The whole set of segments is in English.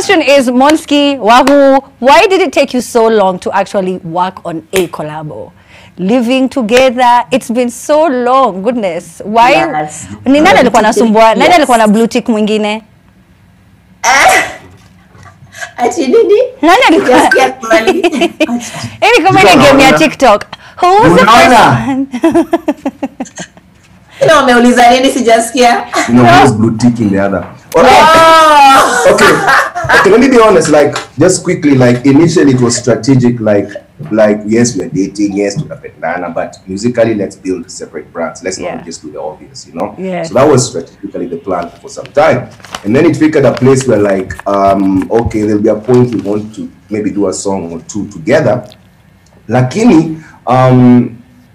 question is, Monski, Wahu, why did it take you so long to actually work on a collabo? Living together, it's been so long, goodness. Why? Yes. Ni nani alikuwa nasumbua? Nani alikuwa na blue tick mwingine? Ati nini? Nani alikuwa? Hivi kama ile game ya TikTok. Who's the person? No, ameuliza nini sijasikia. Who's blue ticking the other? Okay, let me be honest, like, just quickly, like, initially it was strategic, like, yes, we are dating, yes, to Bandana, but musically, let's build separate brands. Let's not just do the obvious, you know? Yeah. So that was strategically the plan for some time. And then it figured a place where, like, okay, there'll be a point we want to maybe do a song or two together. Lakini,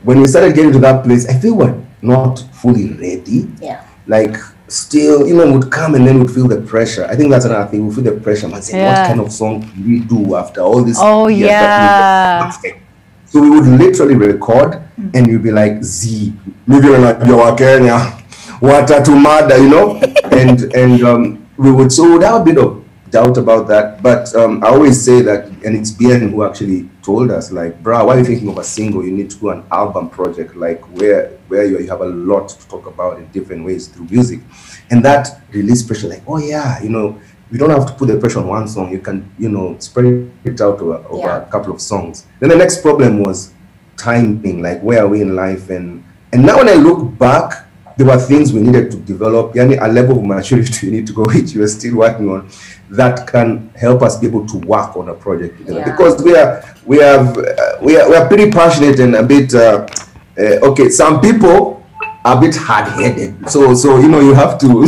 when we started getting to that place, I feel we're not fully ready. Yeah. Like, still, would come and then would feel the pressure. I think that's another thing. We feel the pressure. Man, say, what kind of song can we do after all this? Oh, yeah. So we would literally record and you'd be like, Z, maybe like your Kenya, watatumada, and we would have a bit of doubt about that. But I always say that, and it's Bien who actually told us, like, bro, why are you thinking of a single? You need to do an album project, like where you have a lot to talk about in different ways through music. And that release pressure, like, oh yeah, we don't have to put the pressure on one song. You can, spread it out over a couple of songs. Then the next problem was timing, like where are we in life? And now when I look back, there were things we needed to develop, a level of maturity we need to go, which we are still working on, that can help us be able to work on a project together. Because we are pretty passionate and a bit okay. Some people are a bit hard-headed, so you have to.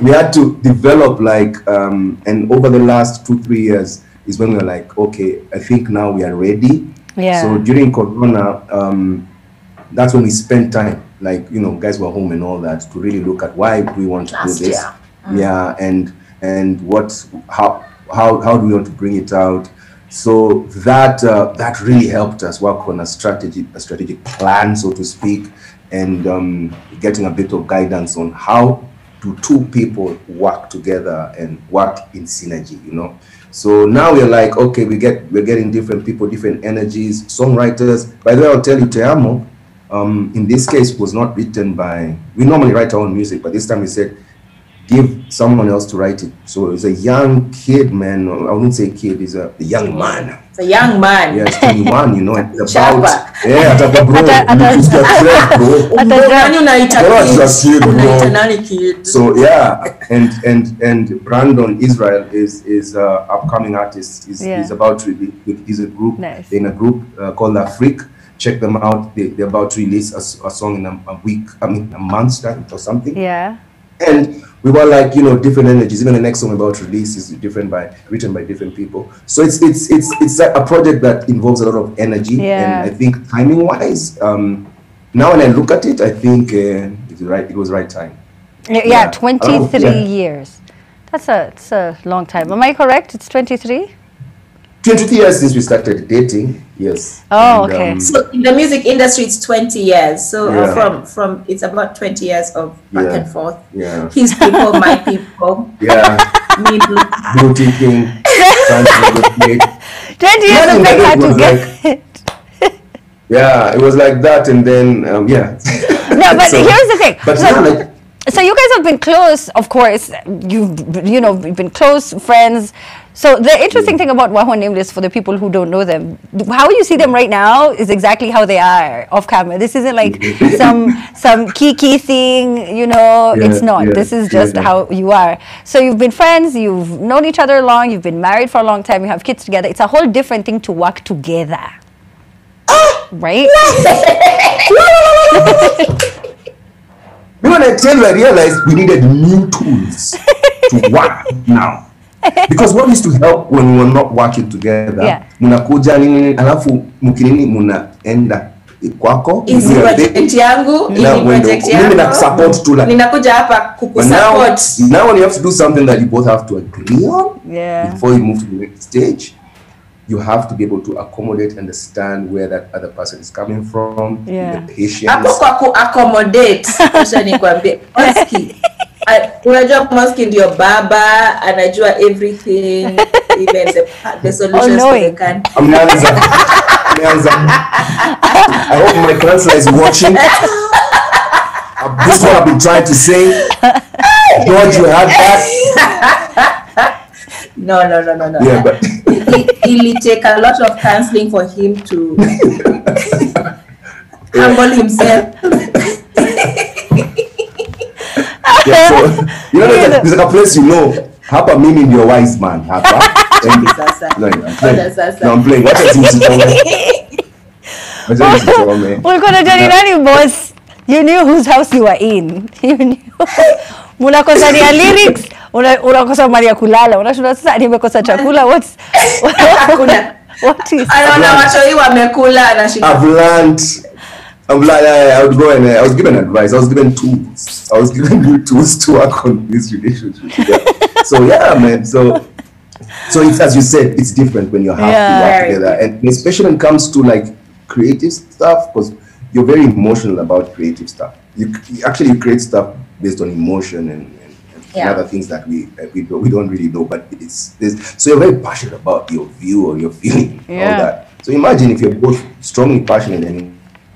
We had to develop and over the last 2-3 years is when we were like, okay, I think now we are ready. Yeah. So during Corona, that's when we spent time, guys were home and all that, to really look at why do we want to do this. Yeah, and how do we want to bring it out? So that really helped us work on a strategic plan, so to speak, and getting a bit of guidance on how do two people work together and work in synergy, So now we're like, okay, we're getting different people, different energies, songwriters. By the way, I'll tell you, Te Amo, in this case, was not written by, we normally write our own music, but this time we said, give someone else to write it. So it's a young kid, man. I wouldn't say kid, he's a young man. It's a young man. Yeah, it's 21, and it's Chapa. about, yeah, so yeah, and Brandon Israel is upcoming artist. He's about to he's a group, in a group called Afrique. Check them out. They're about to release a song in a month's time or something. Yeah. And we were like, different energies. Even the next song about to release is written by different people. So it's a project that involves a lot of energy. Yeah. And I think timing wise, now when I look at it, I think it was right time. Yeah, 23 years. That's a long time. Am I correct? It's 23? 23 years since we started dating, yes. Oh, okay. So in the music industry, it's 20 years. So from it's about 20 years of back and forth. Yeah. His people, my people. Yeah. Blue ticking. 20 years of being hard to get. Yeah, it was like that, and then yeah. No, but here's the thing. But so you guys have been close, of course. You've been close friends. So the interesting thing about Wahu and Nameless, for the people who don't know them, how you see them right now is exactly how they are off camera. This isn't like some kiki thing, it's not. This is just how you are. So you've been friends, you've known each other long, you've been married for a long time, you have kids together. It's a whole different thing to work together. Right? When I tell you, I realized we needed new tools to work now. Because what used to help when we were not working together, munakuja nini, alafu mkinini munaenda kwako. Is project yangu, project yangu. Mimi support tu la. Ninakuja hapa kukusupport. Now when you have to do something that you both have to agree on, before you move to the next stage, you have to be able to accommodate, understand where that other person is coming from, the patience. Hapo kwa accommodate, acha nikwambie, unajua Moski ndio baba, anajua everything, even the solutions for the country. I hope my counselor is watching. This is what I've been trying to say. George, you had that? No. Yeah, but it'll take a lot of counseling for him to humble himself. Yeah, so you know, there's like a place, you know, hapa mimi ndio wise man hapa. No, I'm playing. What is it? Ulikuwa unajua nani boss? You knew whose house you were in. You knew. Munakosa ni lyrics, unakosa mali ya kulala. Unashinda sasa nimekosa chakula. What is? Anaona watu hii wamekula anashinda. I've learned. I would go and I was given advice. I was given tools. I was given new tools to work on this relationship. Yeah. So yeah, man. So it's, as you said, it's different when you have to work together, and especially when it comes to like creative stuff, because you're very emotional about creative stuff. You actually create stuff based on emotion and other things that we don't really know, but so you're very passionate about your view or your feeling, all that. So imagine if you're both strongly passionate and you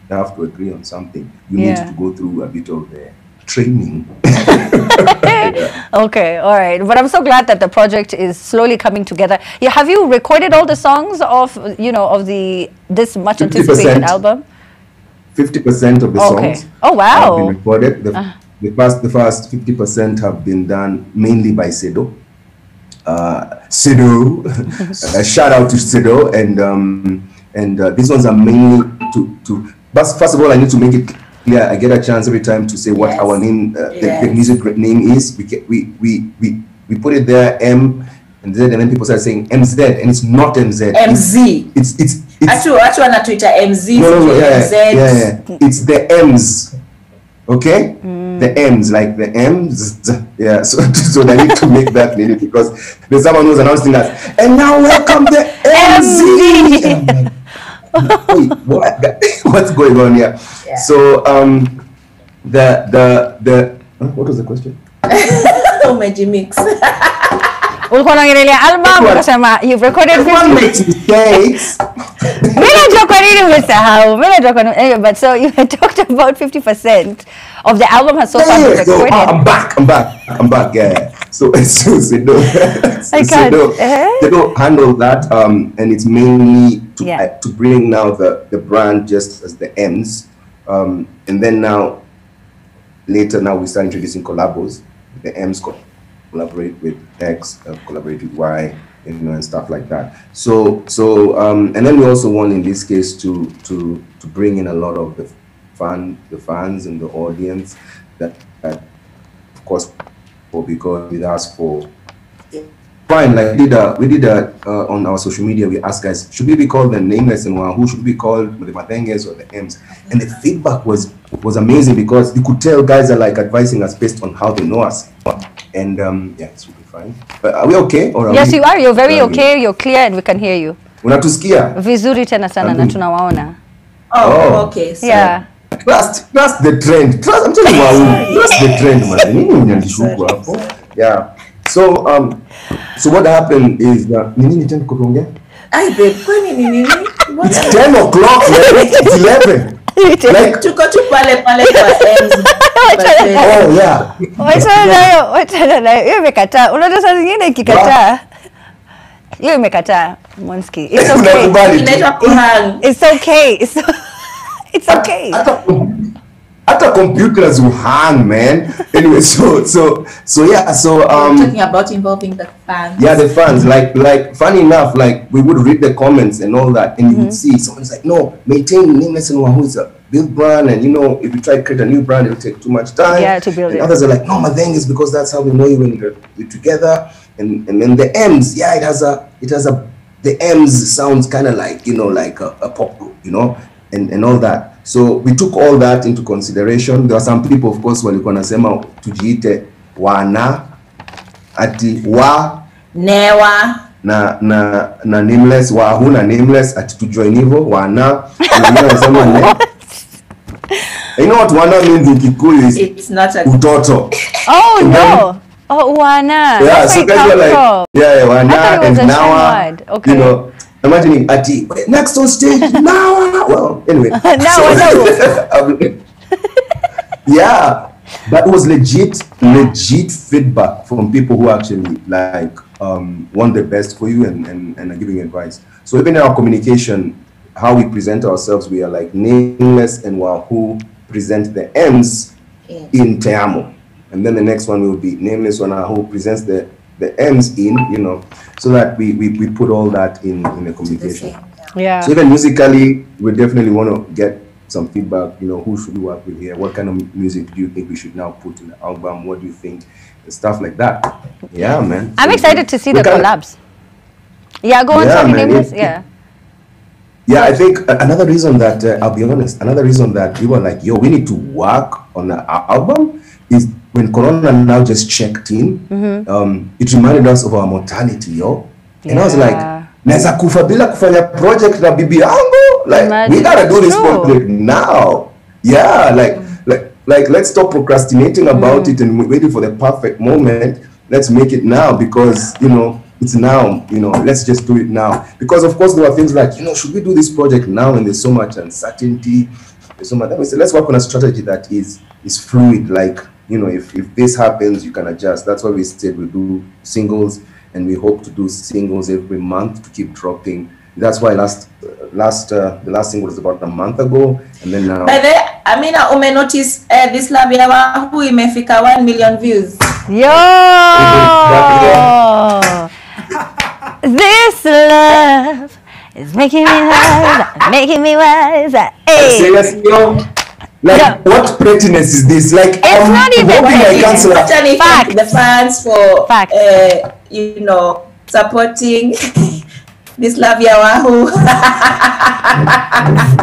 have to agree on something, you need to go through a bit of training. Okay, all right. But I'm so glad that the project is slowly coming together. Yeah, have you recorded all the songs of this much anticipated album? 50% of the songs. Oh wow! Have been recorded. The first 50% have been done mainly by Sedo. Shout out to Sedo, and these ones are mainly to. But first of all, I need to make it clear. I get a chance every time to say what our name, the music name is. We put it there, M and Z, and then people start saying MZ, and it's not MZ. MZ. It's actually on Twitter, MZ. No, yeah. It's the M's. Okay? The M's, like the M's. Yeah, so they need to make that name because there's someone who's announcing that. And now welcome the MZ. Wait, what's going on here? Yeah. So what was the question? Magic mix. Ulikuwa unaongelea album ukasema you've recorded 50 mistakes. Mimi najua kwa nini umesahau. But so you had talked about 50% of the album has so far been recorded. I'm back. Yeah. So they don't handle that and it's mainly to bring now the brand just as the M's and then later we start introducing collabos. The M's collaborate with X, collaborate with Y, and stuff like that. So and then we also want in this case to bring in a lot of the fans and the audience that of course because we asked for. Fine, like we did on our social media. We asked guys, should we be called the Nameless and Wahu? Should we be called the Matenges or the M's? And the feedback was amazing because you could tell guys are like advising us based on how they know us. And it's really fine. But are we okay? Or yes, you are. You're very okay. You're clear and we can hear you. Unatusikia? Vizuri tena sana na tunawaona. Oh, okay. So yeah. Trust the trend. I'm telling you, trust the trend, man. Nini unyanishuku hapo? Yeah. So what happened is nini tena kuongea? Ai babe, kwani nini? It's 10 o'clock, man. It's 11. Like tuko tu pale kwa M's. Oh yeah. Wacha nayo. Hiyo imekataa. Unajua saa zingine ikikataa. Hiyo imekataa, Monski. It's okay. Inaitwa kuhang. It's okay. It's okay. Hata computers will hang, man. Anyway, so yeah, so talking about involving the fans. Yeah, the fans. Like funny enough, like we would read the comments and all that, and you would see someone's like, no, maintain Nameless and Wahu is a build brand, and if you try to create a new brand, it'll take too much time. Yeah, to build it. Others are like, no, my thing is because that's how we know you when you're together. And then the M's, yeah, it has the M's sounds kind of like like a pop group, and all that. So we took all that into consideration. There are some people, of course, walikuwa nasema tujiite wana ati wa newa na Nameless Wahu na Nameless ati tujoin hivyo wana wanasema ne. You know what wana means in Kikuyu is It's not a utoto. Oh no. Oh, wana. Yeah, That's so where it guys were comes like, from. yeah, I wana thought it was and a Shan now, word. Okay. you know, imagining ati next on stage now. Well, anyway. Yeah, but it was legit feedback from people who actually like want the best for you and are giving advice. So even in our communication, how we present ourselves, we are like Nameless and Wahu present the M's in Te Amo. And then the next one will be Nameless and Wahu presents the M's in, you know, so that we put all that in the communication. Yeah. So even musically, we definitely want to get some feedback, you know, who should we work with here? What kind of music do you think we should now put in the album? What do you think? Stuff like that. Yeah, man. I'm excited to see the collabs. Yeah, go on, sorry, Nameless. Yeah. Yeah, I think another reason that, I'll be honest, another reason that we were like, yo, we need to work on the album is when Corona now just checked in, it reminded us of our mortality, yo. And I was like, neza kufa bila kufanya project na bibi yangu, like we gotta do this project now. Yeah, like let's stop procrastinating about it and waiting for the perfect moment. Let's make it now because, you know, it's now, you know, let's just do it now. Because of course there were things like, you know, should we do this project now and there's so much uncertainty, there's so much. Then we said, let's work on a strategy that is fluid, like, you know, if this happens, you can adjust. That's why we said we'll do singles, and we hope to do singles every month to keep dropping. That's why the last single was about a month ago, and then now. By the way, Amina, ume notice this love ya Wahu imefika 1 million views. Yo! This love is making me wiser, making me wiser. Hey. Seriously, yo? Like, what prettiness is this? Like, it's not even Thank the fans for you know, supporting this love ya Wahu.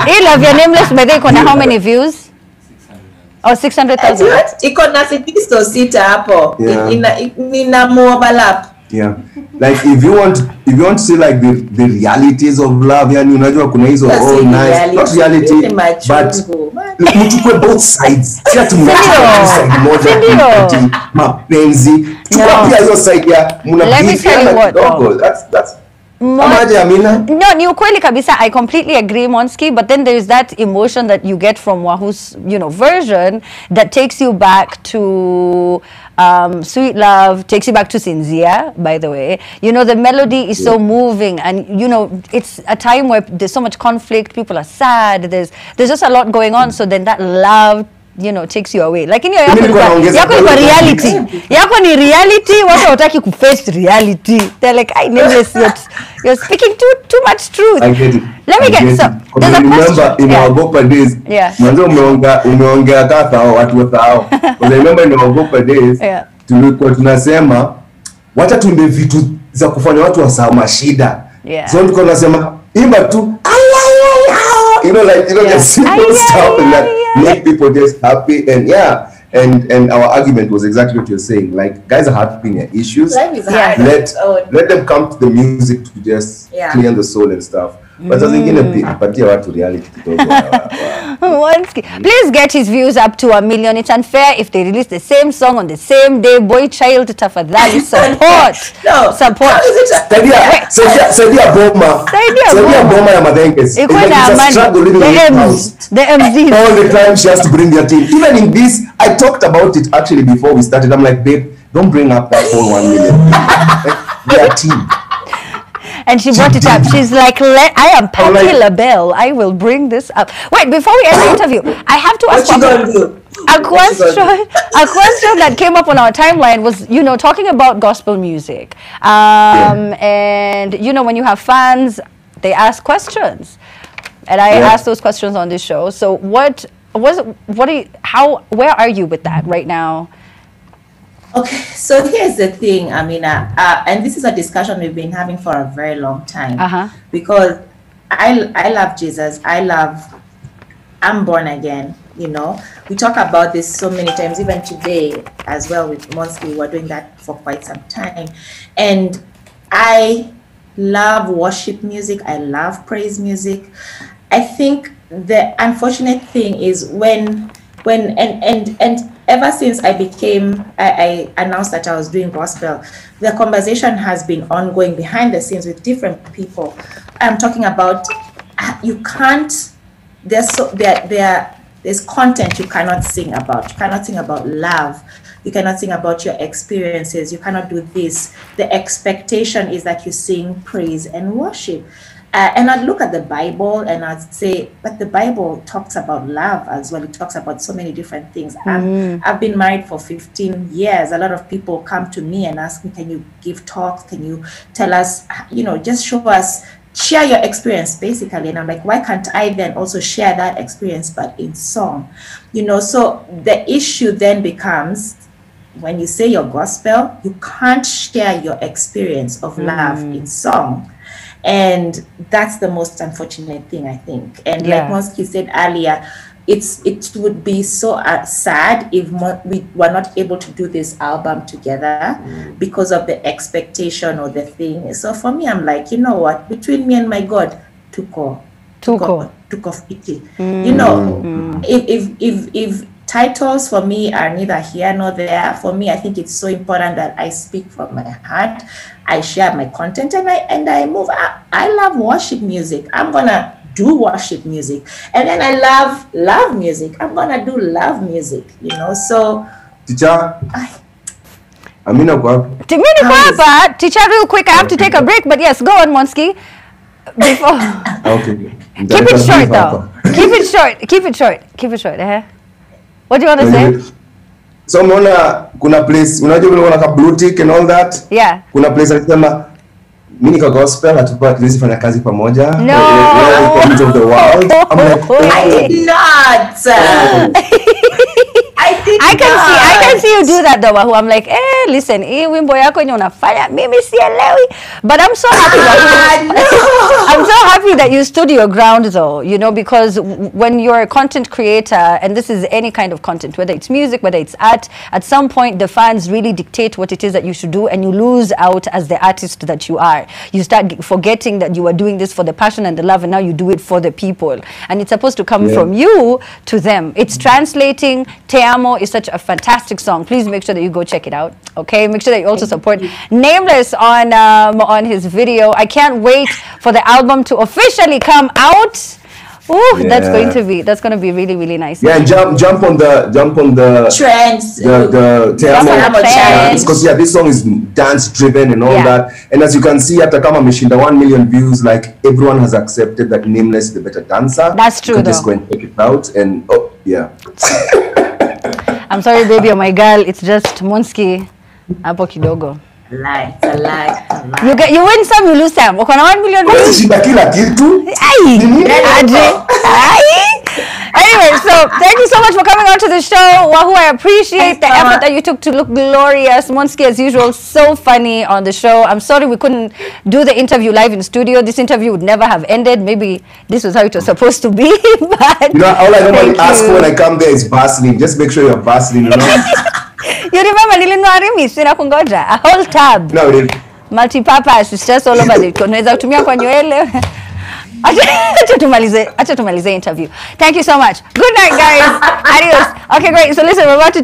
Hey, love ya Nameless, by the way, how many views? Oh, 600,000. Iko na fidisto sita hapo. Ina overlap. Yeah, like if you want to see like the realities of love, yani unajua kuna hizo all nice, not reality, but mchukue both sides. Si ati mnachukua side moja mapenzi, chukua pia hiyo side ya mna beef. That's No, ni ukweli kabisa. I completely agree, Monski. But then there's that emotion that you get from Wahu's, you know, version that takes you back to Sweet Love, takes you back to Sinzia, by the way. You know, the melody is so moving, and you know, it's a time where there's so much conflict. People are sad. There's just a lot going on. So then that love, you know, takes you away. Like in your yako ni reality. Yako ni reality. Watu hawataki kuface reality. They're like, I Nameless, you're speaking too much truth. I get it. Let me get some. There's a remember in our Gopa days. Mwanzo umeongea kata watu watao. Because I remember in our Gopa days. Tulikuwa tunasema wacha tuimbe vitu za kufanya watu wasahau mashida. So tulikuwa tunasema imba tu. You know, like, you know, the simple stuff and that make people just happy. And and our argument was exactly what you're saying. Like, guys are having their issues. Life is hard. Let them come to the music to just clear the soul and stuff. But as patia watu reality kidogo. Please get his views up to 1 million. It's unfair if they release the same song on the same day. Boy child tafadhali support. Support. Saidia Boma ya Madenkes. The MZs. All the time she has to bring their team. Even in this, I talked about it actually before we started. I'm like, babe, don't bring up that whole 1 million. Their team. And she brought it up. She's like, I am Patti LaBelle. I will bring this up. Wait, before we end the interview, I have to ask a question that came up on our timeline was, you know, talking about gospel music. And, you know, when you have fans, they ask questions. And I asked those questions on this show. So where are you with that right now? Okay, so here's the thing, Amina, and this is a discussion we've been having for a very long time, because I love Jesus. I'm born again, you know. We talk about this so many times, even today as well with Monski. We're doing that for quite some time. And I love worship music. I love praise music. I think the unfortunate thing is when ever since I announced that I was doing gospel, the conversation has been ongoing behind the scenes with different people. I'm talking about you can't. There's content you cannot sing about. You cannot sing about love. You cannot sing about your experiences. You cannot do this. The expectation is that you sing praise and worship. And I'd look at the Bible and I'd say, but the Bible talks about love as well. It talks about so many different things. I've been married for 15 years. A lot of people come to me and ask me, can you give talks? Can you tell us, just show us, share your experience basically. And I'm like, why can't I then also share that experience, but in song? So the issue then becomes, when you say your gospel, you can't share your experience of love in song. And that's the most unfortunate thing, I think. And like Monsky said earlier, it would be so sad if we were not able to do this album together because of the expectation or the thing. So for me, I'm like, you know what? Between me and my God, tuko fiti. If titles for me are neither here nor there, for me, I think it's so important that I speak from my heart. I share my content and I move. I love worship music. I'm gonna do worship music. And then I love music. I'm gonna do love music, so Teacher, Amina kwa. Teacher, real quick, I have to take a break, but yes, go on, Monsky. Before Okay. Keep it short though. Keep it short. What do you want to say? So mona kuna place, unajua vile wana blue tick and all that? Yeah. Kuna place anasema mimi kwa gospel hatuwezi fanya kazi pamoja. No. We're of the world. I'm like, I did not. I can see you do that though, Wahu. I'm like, listen, wimbo yako yenye unafanya mimi sielewi. But I'm so happy I'm so happy that you stood your ground though, because when you're a content creator, and this is any kind of content, whether it's music, whether it's art, at some point the fans really dictate what it is that you should do, and you lose out as the artist that you are. You start forgetting that you are doing this for the passion and the love, and now you do it for the people. And it's supposed to come from you to them. It's translating. Te Amo is such a fantastic song. Please make sure that you go check it out. Okay, make sure that you also support Nameless on his video. I can't wait for the album to officially come out. Ooh, that's going to be really, really nice. Yeah, and jump on the trends, the Te Amo trends, because this song is dance driven and all that. And as you can see, after kama ameshinda 1 million views, like everyone has accepted that Nameless is the better dancer. That's true. Just go and take it out, and I'm sorry, baby, oh my girl. It's just Monsky hapo kidogo. A lie. You win some, you lose some. Uko na 1 million views. Shida kila kitu. Anyway, so thank you so much for coming on to the show, Wahu. I appreciate the effort that you took to look glorious. Monsky, as usual, so funny on the show. I'm sorry we couldn't do the interview live in studio. This interview would never have ended. Maybe this was how it was supposed to be. But all I normally ask when I come there is Vaseline. Just make sure you're Vaseline, You remember nilinunua Rimi, sina kungoja. A whole tab. No, really. Multi-purpose, it's just all over the. Unaweza kutumia kwa nywele. Acha tumalize interview. Thank you so much. Good night, guys. Adios. Okay, great. So listen, we're about to